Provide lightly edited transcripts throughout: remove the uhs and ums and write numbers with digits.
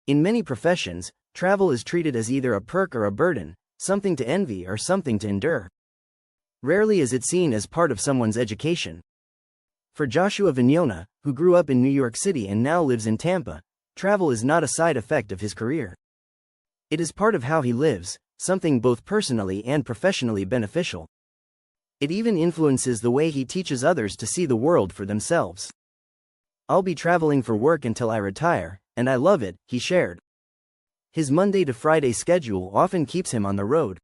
In many professions, travel is treated as either a perk or a burden, something to envy or something to endure. Rarely is it seen as part of someone's education. For Joshua Vignona, who grew up in New York City and now lives in Tampa, travel is not a side effect of his career. It is part of how he lives, something both personally and professionally beneficial. It even influences the way he teaches others to see the world for themselves. "I'll be traveling for work until I retire, and I love it," he shared. His Monday to Friday schedule often keeps him on the road.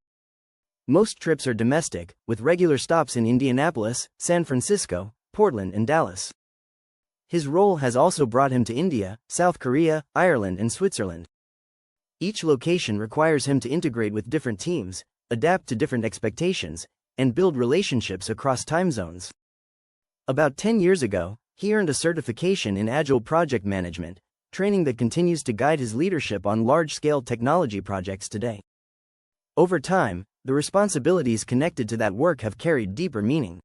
Most trips are domestic, with regular stops in Indianapolis, San Francisco, Portland, and Dallas. His role has also brought him to India, South Korea, Ireland, and Switzerland. Each location requires him to integrate with different teams, adapt to different expectations, and build relationships across time zones. About 10 years ago, he earned a certification in Agile project management, training that continues to guide his leadership on large-scale technology projects today. Over time, the responsibilities connected to that work have carried deeper meaning.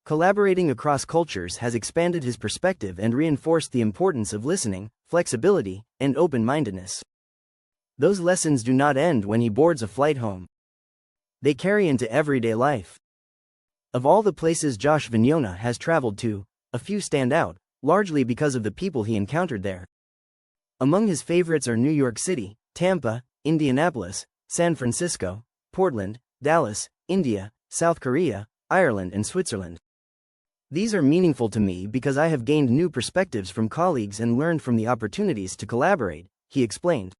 Collaborating across cultures has expanded his perspective and reinforced the importance of listening, flexibility, and open-mindedness. Those lessons do not end when he boards a flight home. They carry into everyday life. Of all the places Josh Vignona has traveled to, a few stand out, largely because of the people he encountered there. Among his favorites are New York City, Tampa, Indianapolis, San Francisco, Portland, Dallas, India, South Korea, Ireland, and Switzerland. "These are meaningful to me because I have gained new perspectives from colleagues and learned from the opportunities to collaborate," he explained.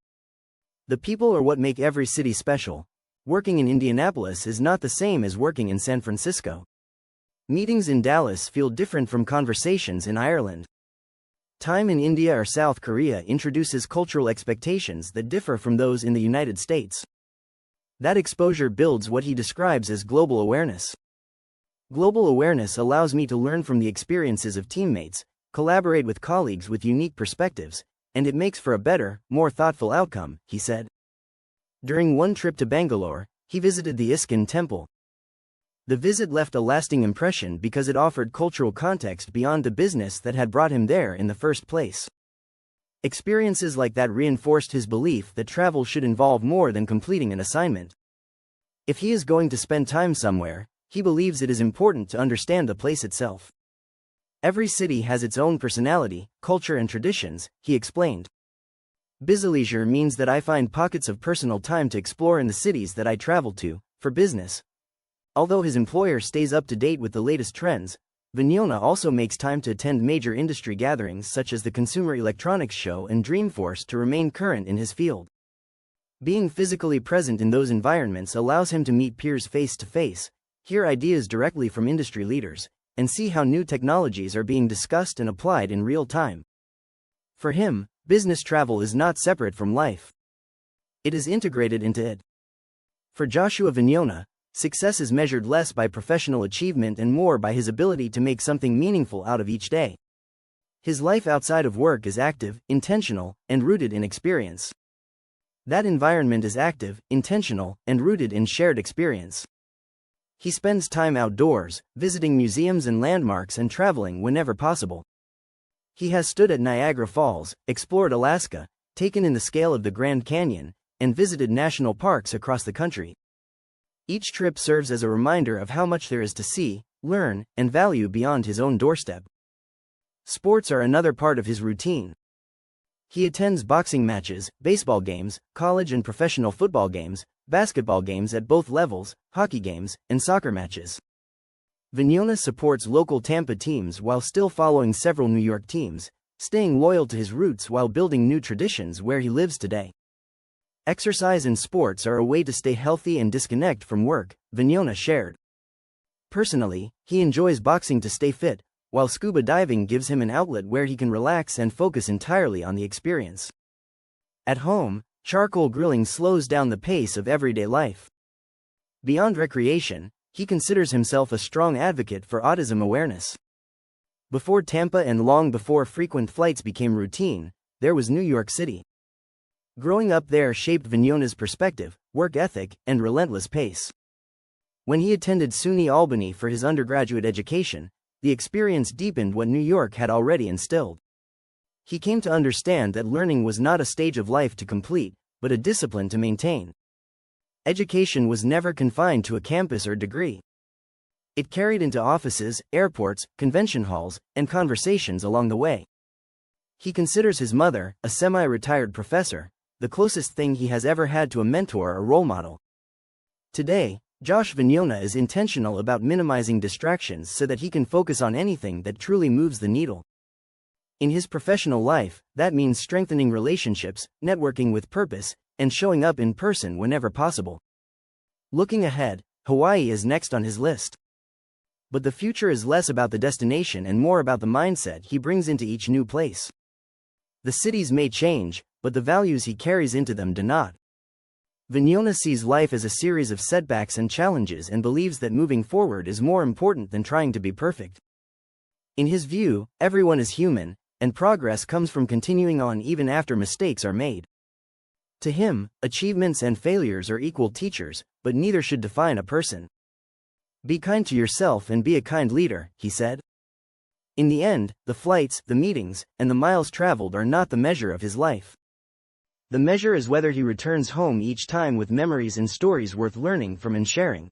"The people are what make every city special. Working in Indianapolis is not the same as working in San Francisco. Meetings in Dallas feel different from conversations in Ireland. Time in India or South Korea introduces cultural expectations that differ from those in the United States. That exposure builds what he describes as global awareness. Global awareness allows me to learn from the experiences of teammates, collaborate with colleagues with unique perspectives, and it makes for a better, more thoughtful outcome," he said. During one trip to Bangalore, he visited the ISKCON temple. The visit left a lasting impression because it offered cultural context beyond the business that had brought him there in the first place. Experiences like that reinforced his belief that travel should involve more than completing an assignment. If he is going to spend time somewhere, he believes it is important to understand the place itself. "Every city has its own personality, culture, and traditions," he explained. "Busyleisure means that I find pockets of personal time to explore in the cities that I travel to, for business." Although his employer stays up to date with the latest trends, Vignona also makes time to attend major industry gatherings such as the Consumer Electronics Show and Dreamforce to remain current in his field. Being physically present in those environments allows him to meet peers face to face, hear ideas directly from industry leaders, and see how new technologies are being discussed and applied in real time. For him, business travel is not separate from life. It is integrated into it. For Joshua Vignona, success is measured less by professional achievement and more by his ability to make something meaningful out of each day. His life outside of work is active, intentional, and rooted in experience. That environment is active, intentional, and rooted in shared experience. He spends time outdoors, visiting museums and landmarks and traveling whenever possible. He has stood at Niagara Falls, explored Alaska, taken in the scale of the Grand Canyon, and visited national parks across the country. Each trip serves as a reminder of how much there is to see, learn, and value beyond his own doorstep. Sports are another part of his routine. He attends boxing matches, baseball games, college and professional football games, basketball games at both levels, hockey games, and soccer matches. Vignona supports local Tampa teams while still following several New York teams, staying loyal to his roots while building new traditions where he lives today. "Exercise and sports are a way to stay healthy and disconnect from work," Vignona shared. Personally, he enjoys boxing to stay fit, while scuba diving gives him an outlet where he can relax and focus entirely on the experience. At home, charcoal grilling slows down the pace of everyday life. Beyond recreation, he considers himself a strong advocate for autism awareness. Before Tampa and long before frequent flights became routine, there was New York City. Growing up there shaped Vignona's perspective, work ethic, and relentless pace. When he attended SUNY Albany for his undergraduate education, the experience deepened what New York had already instilled. He came to understand that learning was not a stage of life to complete, but a discipline to maintain. Education was never confined to a campus or degree. It carried into offices, airports, convention halls, and conversations along the way. He considers his mother, a semi-retired professor, the closest thing he has ever had to a mentor or role model. Today, Josh Vignona is intentional about minimizing distractions so that he can focus on anything that truly moves the needle. In his professional life, that means strengthening relationships, networking with purpose, and showing up in person whenever possible. Looking ahead, Hawaii is next on his list. But the future is less about the destination and more about the mindset he brings into each new place. The cities may change, but the values he carries into them do not. Vignona sees life as a series of setbacks and challenges and believes that moving forward is more important than trying to be perfect. In his view, everyone is human, and progress comes from continuing on even after mistakes are made. To him, achievements and failures are equal teachers, but neither should define a person. Be kind to yourself and be a kind leader, he said. In the end, the flights, the meetings, and the miles traveled are not the measure of his life. The measure is whether he returns home each time with memories and stories worth learning from and sharing.